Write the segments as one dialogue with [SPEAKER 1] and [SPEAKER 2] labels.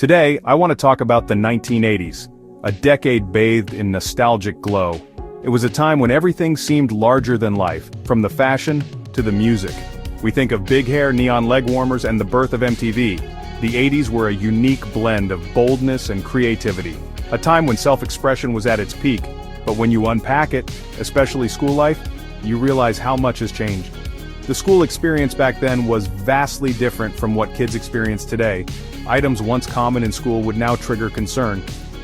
[SPEAKER 1] Today, I want to talk about the 1980s, a decade bathed in nostalgic glow. It was a time when everything seemed larger than life, from the fashion to the music. We think of big hair, neon leg warmers, and the birth of MTV. The 80s were a unique blend of boldness and creativity, a time when self-expression was at its peak. But when you unpack it, especially school life, you realize how much has changed. The school experience back then was vastly different from what kids experience today. Items once common in school would now trigger concern.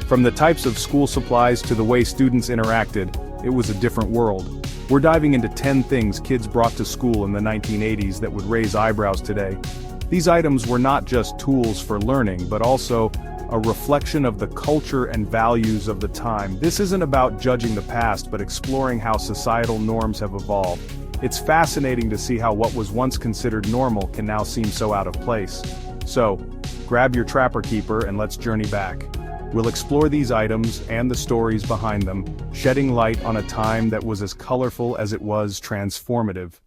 [SPEAKER 1] From the types of school supplies to the way students interacted, it was a different world. We're diving into 10 things kids brought to school in the 1980s that would raise eyebrows today. These items were not just tools for learning, but also a reflection of the culture and values of the time. This isn't about judging the past, but exploring how societal norms have evolved. It's fascinating to see how what was once considered normal can now seem so out of place. So, grab your Trapper Keeper and let's journey back. We'll explore these items and the stories behind them, shedding light on a time that was as colorful as it was transformative.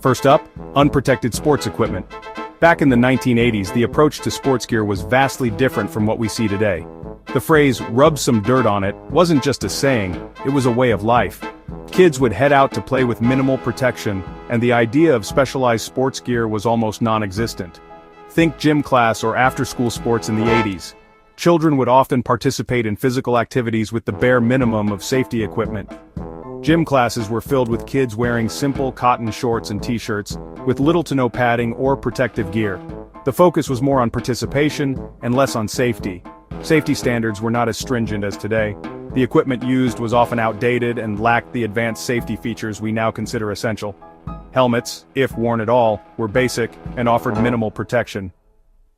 [SPEAKER 1] First up, unprotected sports equipment. Back in the 1980s, the approach to sports gear was vastly different from what we see today. The phrase, "rub some dirt on it," wasn't just a saying, it was a way of life. Kids would head out to play with minimal protection, and the idea of specialized sports gear was almost non-existent. Think gym class or after-school sports in the 80s. Children would often participate in physical activities with the bare minimum of safety equipment. Gym classes were filled with kids wearing simple cotton shorts and t-shirts, with little to no padding or protective gear. The focus was more on participation and less on safety. Safety standards were not as stringent as today. The equipment used was often outdated and lacked the advanced safety features we now consider essential. Helmets, if worn at all, were basic and offered minimal protection.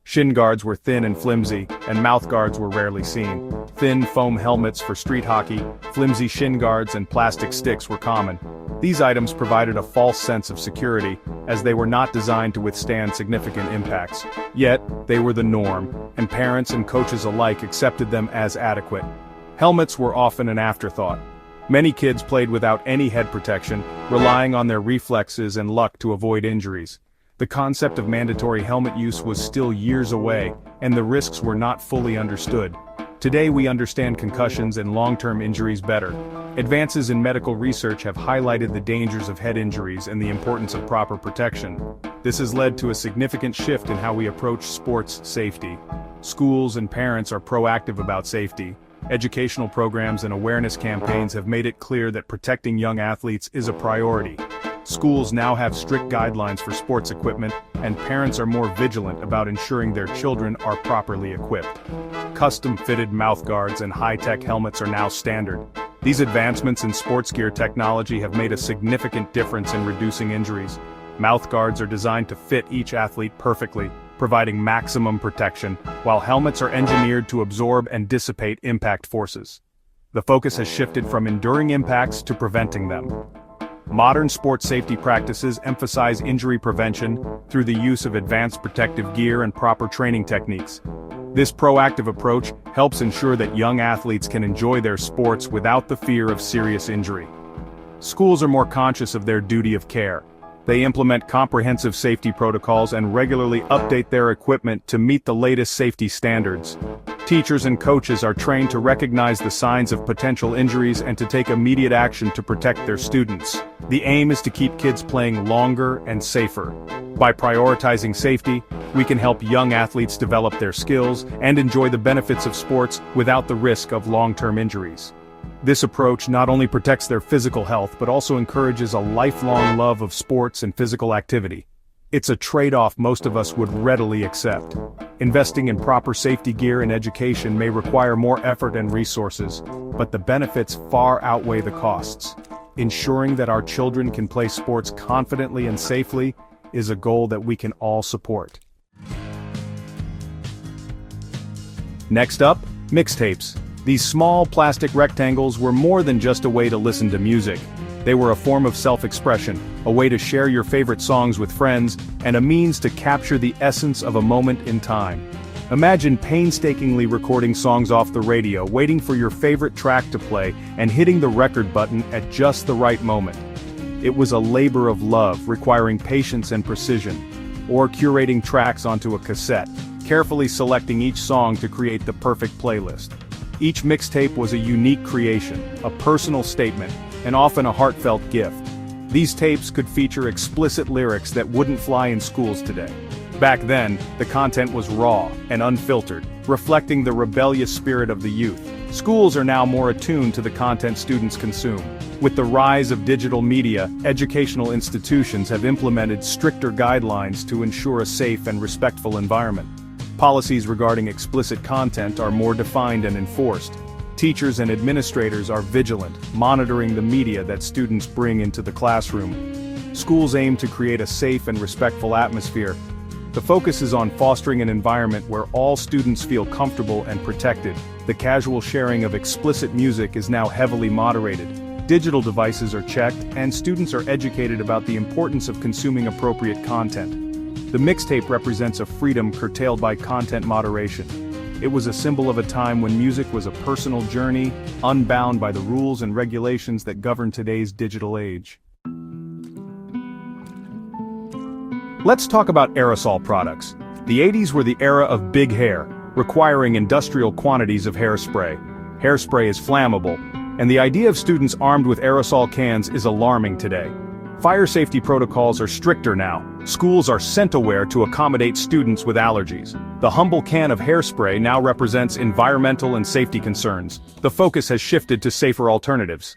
[SPEAKER 1] Shin guards were thin and flimsy, and mouth guards were rarely seen. Thin foam helmets for street hockey, flimsy shin guards, and plastic sticks were common. These items provided a false sense of security, as they were not designed to withstand significant impacts. Yet, they were the norm, and parents and coaches alike accepted them as adequate. Helmets were often an afterthought. Many kids played without any head protection, relying on their reflexes and luck to avoid injuries. The concept of mandatory helmet use was still years away, and the risks were not fully understood. Today we understand concussions and long-term injuries better. Advances in medical research have highlighted the dangers of head injuries and the importance of proper protection. This has led to a significant shift in how we approach sports safety. Schools and parents are proactive about safety. Educational programs and awareness campaigns have made it clear that protecting young athletes is a priority. Schools now have strict guidelines for sports equipment, and parents are more vigilant about ensuring their children are properly equipped. Custom-fitted mouthguards and high-tech helmets are now standard. These advancements in sports gear technology have made a significant difference in reducing injuries. Mouthguards are designed to fit each athlete perfectly, providing maximum protection, while helmets are engineered to absorb and dissipate impact forces. The focus has shifted from enduring impacts to preventing them. Modern sports safety practices emphasize injury prevention through the use of advanced protective gear and proper training techniques. This proactive approach helps ensure that young athletes can enjoy their sports without the fear of serious injury. Schools are more conscious of their duty of care. They implement comprehensive safety protocols and regularly update their equipment to meet the latest safety standards. Teachers and coaches are trained to recognize the signs of potential injuries and to take immediate action to protect their students. The aim is to keep kids playing longer and safer. By prioritizing safety, we can help young athletes develop their skills and enjoy the benefits of sports without the risk of long-term injuries. This approach not only protects their physical health but also encourages a lifelong love of sports and physical activity. It's a trade-off most of us would readily accept. Investing in proper safety gear and education may require more effort and resources, but the benefits far outweigh the costs. Ensuring that our children can play sports confidently and safely is a goal that we can all support. Next up, mixtapes. These small plastic rectangles were more than just a way to listen to music. They were a form of self-expression, a way to share your favorite songs with friends, and a means to capture the essence of a moment in time. Imagine painstakingly recording songs off the radio, waiting for your favorite track to play, and hitting the record button at just the right moment. It was a labor of love, requiring patience and precision. or curating tracks onto a cassette, carefully selecting each song to create the perfect playlist. Each mixtape was a unique creation, a personal statement, and often a heartfelt gift. These tapes could feature explicit lyrics that wouldn't fly in schools today. Back then, the content was raw and unfiltered, reflecting the rebellious spirit of the youth. Schools are now more attuned to the content students consume. With the rise of digital media, educational institutions have implemented stricter guidelines to ensure a safe and respectful environment. Policies regarding explicit content are more defined and enforced. Teachers and administrators are vigilant, monitoring the media that students bring into the classroom. Schools aim to create a safe and respectful atmosphere. The focus is on fostering an environment where all students feel comfortable and protected. The casual sharing of explicit music is now heavily moderated. Digital devices are checked, and students are educated about the importance of consuming appropriate content. The mixtape represents a freedom curtailed by content moderation. It was a symbol of a time when music was a personal journey, unbound by the rules and regulations that govern today's digital age. Let's talk about aerosol products. The 80s were the era of big hair, requiring industrial quantities of hairspray. Hairspray is flammable, and the idea of students armed with aerosol cans is alarming today. Fire safety protocols are stricter now. Schools are scent-aware to accommodate students with allergies. The humble can of hairspray now represents environmental and safety concerns. The focus has shifted to safer alternatives.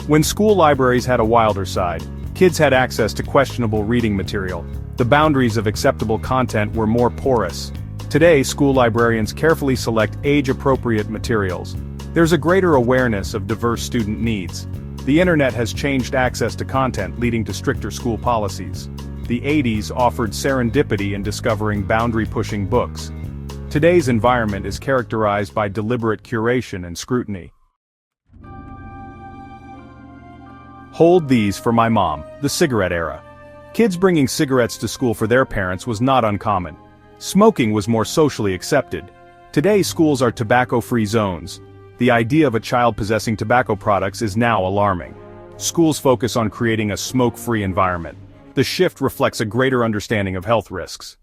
[SPEAKER 1] When school libraries had a wilder side, kids had access to questionable reading material. The boundaries of acceptable content were more porous. Today, school librarians carefully select age-appropriate materials. There's a greater awareness of diverse student needs. The internet has changed access to content, leading to stricter school policies. The 80s offered serendipity in discovering boundary-pushing books. Today's environment is characterized by deliberate curation and scrutiny. Hold these for my mom, the cigarette era. Kids bringing cigarettes to school for their parents was not uncommon. Smoking was more socially accepted. Today schools are tobacco-free zones. The idea of a child possessing tobacco products is now alarming. Schools focus on creating a smoke-free environment. The shift reflects a greater understanding of health risks.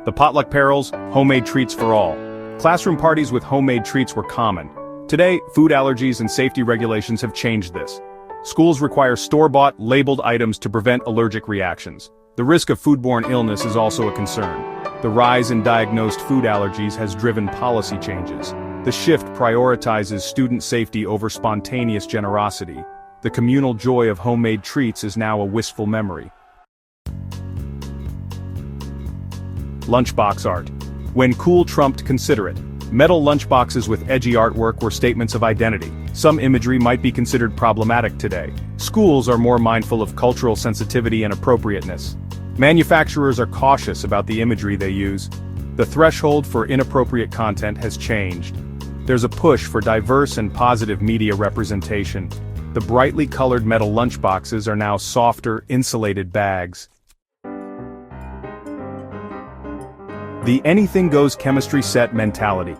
[SPEAKER 1] The potluck perils, homemade treats for all. Classroom parties with homemade treats were common. Today, food allergies and safety regulations have changed this. Schools require store-bought, labeled items to prevent allergic reactions. The risk of foodborne illness is also a concern. The rise in diagnosed food allergies has driven policy changes. The shift prioritizes student safety over spontaneous generosity. The communal joy of homemade treats is now a wistful memory. Lunchbox art. When cool trumped Considerate. Metal lunchboxes with edgy artwork were statements of identity. Some imagery might be considered problematic today. Schools are more mindful of cultural sensitivity and appropriateness. Manufacturers are cautious about the imagery they use. The threshold for inappropriate content has changed. There's a push for diverse and positive media representation. The brightly colored metal lunchboxes are now softer, insulated bags. The anything-goes chemistry set mentality.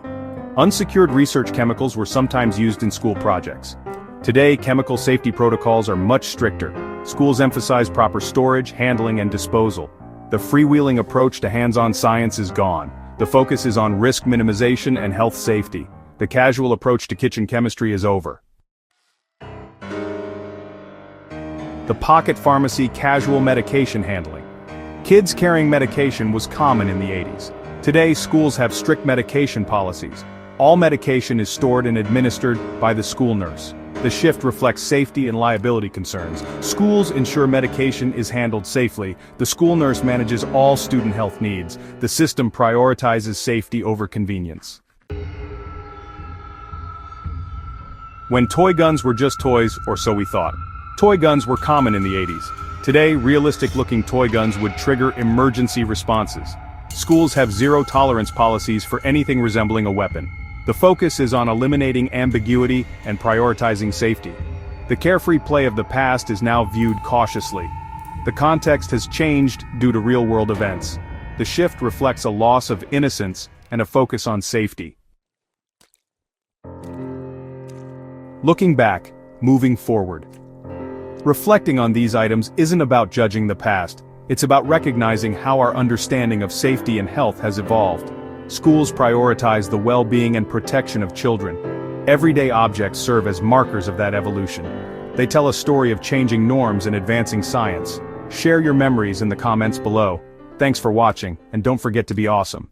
[SPEAKER 1] Unsecured research chemicals were sometimes used in school projects. Today, chemical safety protocols are much stricter. Schools emphasize proper storage, handling, and disposal. The freewheeling approach to hands-on science is gone. The focus is on risk minimization and health safety. The casual approach to kitchen chemistry is over. The pocket pharmacy casual medication handling. Kids carrying medication was common in the 80s. Today, schools have strict medication policies. All medication is stored and administered by the school nurse. The shift reflects safety and liability concerns. Schools ensure medication is handled safely. The school nurse manages all student health needs. The system prioritizes safety over convenience. When toy guns were just toys, or so we thought. Toy guns were common in the 80s. Today, realistic-looking toy guns would trigger emergency responses. Schools have zero-tolerance policies for anything resembling a weapon. The focus is on eliminating ambiguity and prioritizing safety. The carefree play of the past is now viewed cautiously. The context has changed due to real-world events. The shift reflects a loss of innocence and a focus on safety. Looking back, moving forward. Reflecting on these items isn't about judging the past, it's about recognizing how our understanding of safety and health has evolved. Schools prioritize the well-being and protection of children. Everyday objects serve as markers of that evolution. They tell a story of changing norms and advancing science. Share your memories in the comments below. Thanks for watching, and don't forget to be awesome.